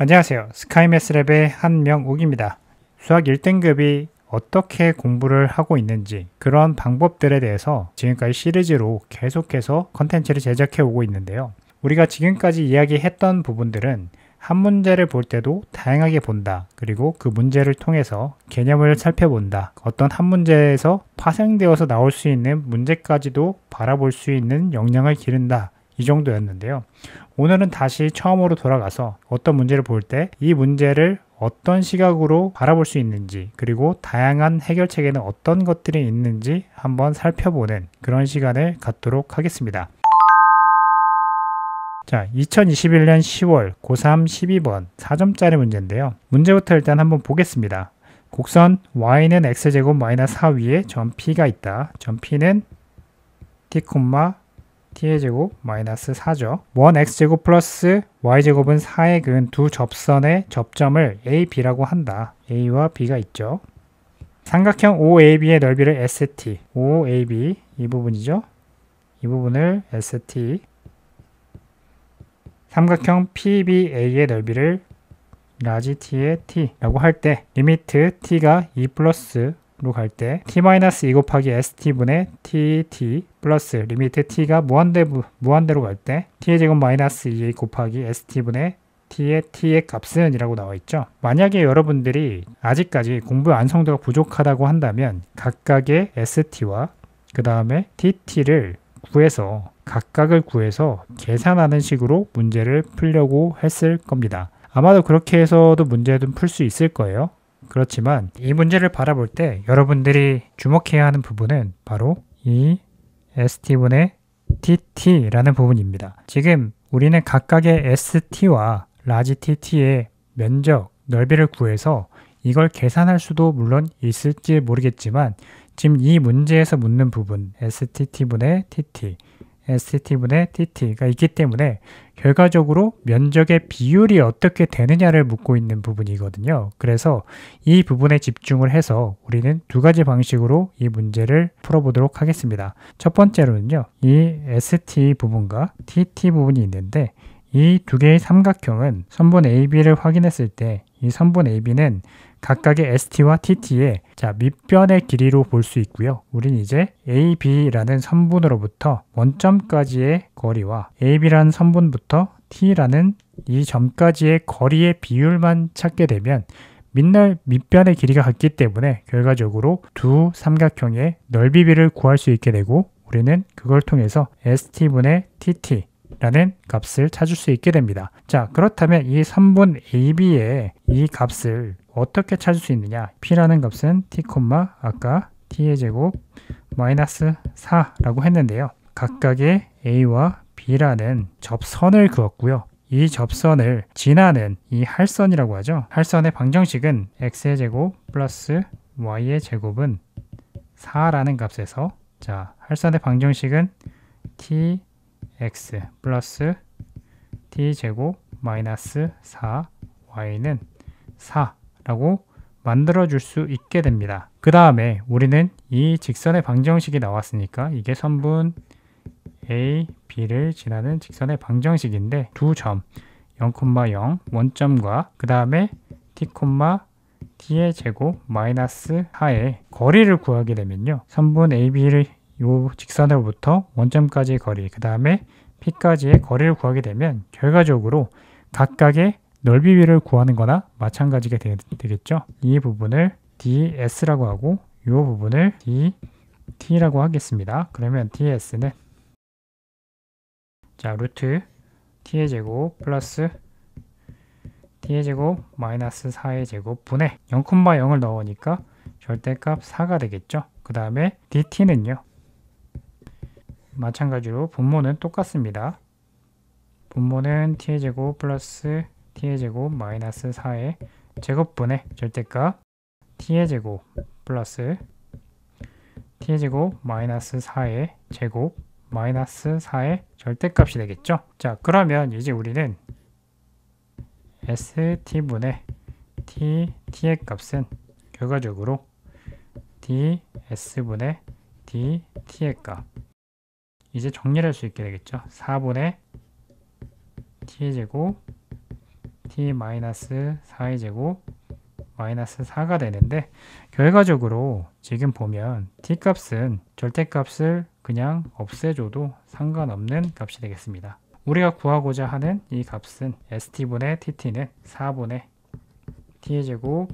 안녕하세요. 스카이매스랩의 한명욱입니다. 수학 1등급이 어떻게 공부를 하고 있는지 그런 방법들에 대해서 지금까지 시리즈로 계속해서 컨텐츠를 제작해 오고 있는데요. 우리가 지금까지 이야기했던 부분들은 한 문제를 볼 때도 다양하게 본다. 그리고 그 문제를 통해서 개념을 살펴본다. 어떤 한 문제에서 파생되어서 나올 수 있는 문제까지도 바라볼 수 있는 역량을 기른다. 이 정도였는데요. 오늘은 다시 처음으로 돌아가서 어떤 문제를 볼 때 이 문제를 어떤 시각으로 바라볼 수 있는지, 그리고 다양한 해결책에는 어떤 것들이 있는지 한번 살펴보는 그런 시간을 갖도록 하겠습니다. 자, 2021년 10월 고3 12번 4점짜리 문제인데요. 문제부터 일단 한번 보겠습니다. 곡선 y는 x제곱 마이너스 4 위에 점 p가 있다. 점 p는 t, t의 제곱 마이너스 4죠. 1x제곱 플러스 y제곱은 4에 그은 두 접선의 접점을 a, b라고 한다. a와 b가 있죠. 삼각형 OAB의 넓이를 ST, OAB 이 부분이죠. 이 부분을 ST, 삼각형 PBA의 넓이를 라지 t의 t라고 할 때 리미트 t가 2 플러스로 갈 때 t-2 곱하기 st분의 tt 플러스 리미트 t가 무한대로 갈 때 t의 제곱 마이너스 2 곱하기 st분의 t의 값은 이라고 나와 있죠. 만약에 여러분들이 아직까지 공부 완성도가 부족하다고 한다면 각각의 st와 그 다음에 tt를 구해서 각각을 구해서 계산하는 식으로 문제를 풀려고 했을 겁니다. 아마도 그렇게 해서도 문제는 풀 수 있을 거예요. 그렇지만 이 문제를 바라볼 때 여러분들이 주목해야 하는 부분은 바로 이 st분의 tt라는 부분입니다. 지금 우리는 각각의 st와 라지 tt의 면적, 넓이를 구해서 이걸 계산할 수도 물론 있을지 모르겠지만 지금 이 문제에서 묻는 부분 st분의 tt, st분의 tt가 있기 때문에 결과적으로 면적의 비율이 어떻게 되느냐를 묻고 있는 부분이거든요. 그래서 이 부분에 집중을 해서 우리는 두 가지 방식으로 이 문제를 풀어보도록 하겠습니다. 첫 번째로는요, 이 st 부분과 tt 부분이 있는데 이 두 개의 삼각형은 선분 AB를 확인했을 때 이 선분 AB는 각각의 ST와 TT의 밑변의 길이로 볼 수 있고요. 우린 이제 AB라는 선분으로부터 원점까지의 거리와 AB라는 선분부터 T라는 이 점까지의 거리의 비율만 찾게 되면 밑변의 길이가 같기 때문에 결과적으로 두 삼각형의 넓이비를 구할 수 있게 되고 우리는 그걸 통해서 ST분의 TT 라는 값을 찾을 수 있게 됩니다. 자, 그렇다면 이 선분 AB의 이 값을 어떻게 찾을 수 있느냐? P라는 값은 T, 아까 T의 제곱 마이너스 4라고 했는데요. 각각의 A와 B라는 접선을 그었고요. 이 접선을 지나는 이 할선이라고 하죠. 할선의 방정식은 X의 제곱 플러스 Y의 제곱은 4라는 값에서 할선의 방정식은 T x 플러스 t제곱 마이너스 4y는 4라고 만들어줄 수 있게 됩니다. 그 다음에 우리는 이 직선의 방정식이 나왔으니까 이게 선분 a, b를 지나는 직선의 방정식인데 두 점 0,0 원점과 그 다음에 t, t의 제곱 마이너스 4의 거리를 구하게 되면요. 선분 AB를 이 직선으로부터 원점까지의 거리, 그 다음에 P까지의 거리를 구하게 되면 결과적으로 각각의 넓이비를 구하는 거나 마찬가지가 되겠죠. 이 부분을 ds라고 하고 이 부분을 dt라고 하겠습니다. 그러면 ds는 루트 t의 제곱 플러스 t의 제곱 마이너스 4의 제곱 분의 0,0을 넣으니까 절대값 4가 되겠죠. 그 다음에 dt는요. 마찬가지로 분모는 똑같습니다. 분모는 t의 제곱 플러스 t의 제곱 마이너스 4의 제곱분의 절대값 t의 제곱 플러스 t의 제곱 마이너스 4의 제곱 마이너스 4의 절대값이 되겠죠. 자, 그러면 이제 우리는 st분의 t의 값은 결과적으로 ds분의 dt의 값 이제 정리를 할 수 있게 되겠죠. 4분의 t의 제곱 t-4의 제곱 마이너스 4가 되는데, 결과적으로 지금 보면 t값은 절대값을 그냥 없애줘도 상관없는 값이 되겠습니다. 우리가 구하고자 하는 이 값은 st분의 tt는 4분의 t의 제곱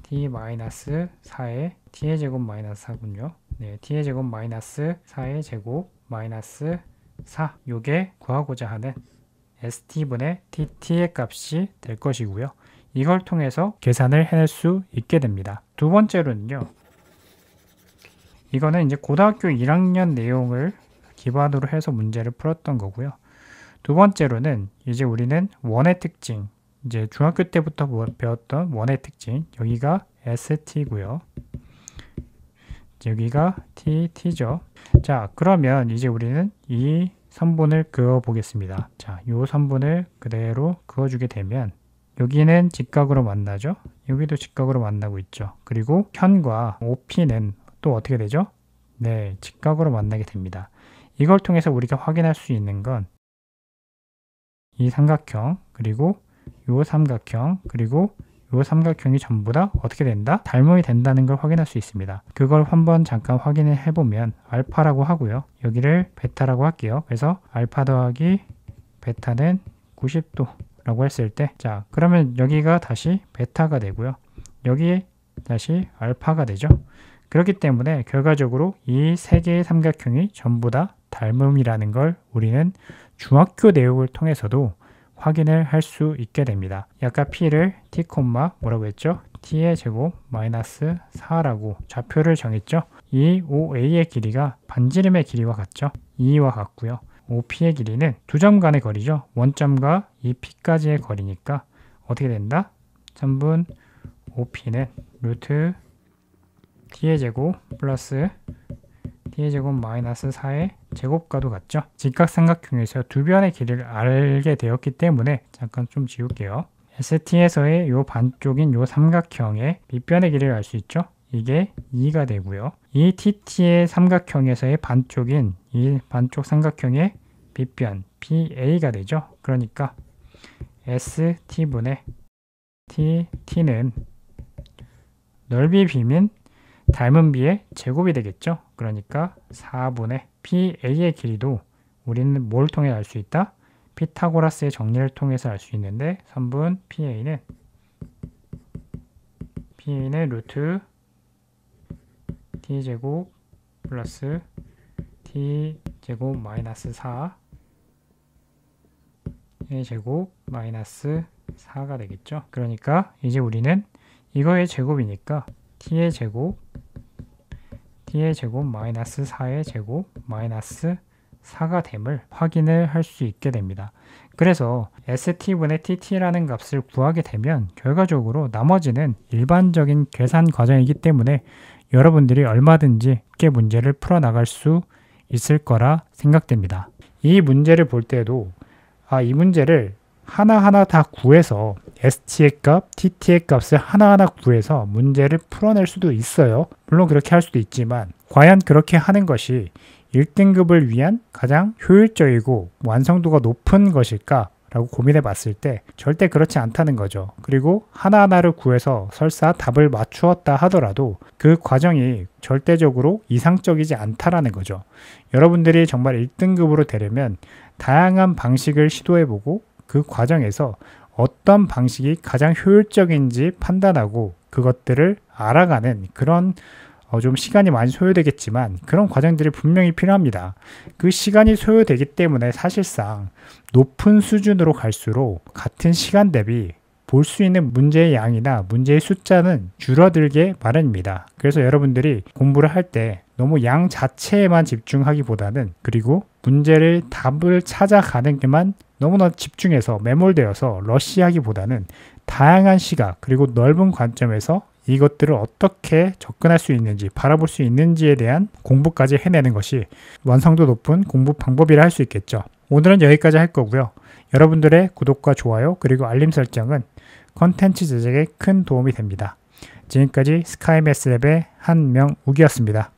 t-4의 t의 제곱 마이너스 4군요. 네, t의 제곱 마이너스 4의 제곱 마이너스 4, 요게 구하고자 하는 st분의 tt의 값이 될 것이고요. 이걸 통해서 계산을 해낼 수 있게 됩니다. 두 번째로는요, 이거는 이제 고등학교 1학년 내용을 기반으로 해서 문제를 풀었던 거고요. 두 번째로는 이제 우리는 원의 특징, 이제 중학교 때부터 배웠던 원의 특징, 여기가 st고요. 여기가 t죠. 자, 그러면 이제 우리는 이 선분을 그어 보겠습니다. 자, 이 선분을 그대로 그어주게 되면 여기는 직각으로 만나죠. 여기도 직각으로 만나고 있죠. 그리고 현과 OP는 또 어떻게 되죠? 네, 직각으로 만나게 됩니다. 이걸 통해서 우리가 확인할 수 있는 건 이 삼각형, 그리고 이 삼각형, 그리고 이 삼각형이 전부 다 어떻게 된다? 닮음이 된다는 걸 확인할 수 있습니다. 그걸 한번 잠깐 확인을 해보면 알파라고 하고요. 여기를 베타라고 할게요. 그래서 알파 더하기 베타는 90도 라고 했을 때, 자, 그러면 여기가 다시 베타가 되고요. 여기에 다시 알파가 되죠. 그렇기 때문에 결과적으로 이 세 개의 삼각형이 전부 다 닮음이라는 걸 우리는 중학교 내용을 통해서도 확인을 할 수 있게 됩니다. 아까 p를 t, 뭐라고 했죠? t의 제곱 마이너스 4라고 좌표를 정했죠. 이 OA의 길이가 반지름의 길이와 같죠. 2와 같고요. OP의 길이는 두 점 간의 거리죠. 원점과 이 P까지의 거리니까 어떻게 된다? 3분 OP는 루트 T의 제곱 플러스 T의 제곱 마이너스 4의 제곱과도 같죠. 직각삼각형에서 두 변의 길이를 알게 되었기 때문에 잠깐 좀 지울게요. ST에서의 요 반쪽인 요 삼각형의 밑변의 길이를 알 수 있죠. 이게 2가 되고요. 이 TT의 삼각형에서의 반쪽인 이 반쪽 삼각형의 밑변 PA가 되죠. 그러니까 ST분의 TT는 넓이 비민 닮은 비의 제곱이 되겠죠. 그러니까 4분의 PA의 길이도 우리는 뭘 통해 알 수 있다? 피타고라스의 정리를 통해서 알 수 있는데 3분 PA는 루트 t제곱 플러스 t제곱 마이너스 4의 제곱 마이너스 4가 되겠죠. 그러니까 이제 우리는 이거의 제곱이니까 t의 제곱 마이너스 4의 제곱 마이너스 4가 됨을 확인을 할 수 있게 됩니다. 그래서 st분의 tt라는 값을 구하게 되면 결과적으로 나머지는 일반적인 계산 과정이기 때문에 여러분들이 얼마든지 쉽게 문제를 풀어나갈 수 있을 거라 생각됩니다. 이 문제를 볼 때도 이 문제를 하나하나 다 구해서 st의 값, tt의 값을 하나하나 구해서 문제를 풀어낼 수도 있어요. 물론 그렇게 할 수도 있지만 과연 그렇게 하는 것이 1등급을 위한 가장 효율적이고 완성도가 높은 것일까? 라고 고민해 봤을 때 절대 그렇지 않다는 거죠. 그리고 하나하나를 구해서 설사 답을 맞추었다 하더라도 그 과정이 절대적으로 이상적이지 않다라는 거죠. 여러분들이 정말 1등급으로 되려면 다양한 방식을 시도해보고 그 과정에서 어떤 방식이 가장 효율적인지 판단하고 그것들을 알아가는 그런 좀 시간이 많이 소요되겠지만 그런 과정들이 분명히 필요합니다. 그 시간이 소요되기 때문에 사실상 높은 수준으로 갈수록 같은 시간 대비 볼 수 있는 문제의 양이나 문제의 숫자는 줄어들게 마련입니다. 그래서 여러분들이 공부를 할 때 너무 양 자체에만 집중하기보다는 그리고 문제를 답을 찾아가는 데만 너무나 집중해서 매몰되어서 러시하기보다는 다양한 시각 그리고 넓은 관점에서 이것들을 어떻게 접근할 수 있는지 바라볼 수 있는지에 대한 공부까지 해내는 것이 완성도 높은 공부 방법이라 할 수 있겠죠. 오늘은 여기까지 할 거고요. 여러분들의 구독과 좋아요 그리고 알림 설정은 컨텐츠 제작에 큰 도움이 됩니다. 지금까지 스카이매스랩의 한명욱이었습니다.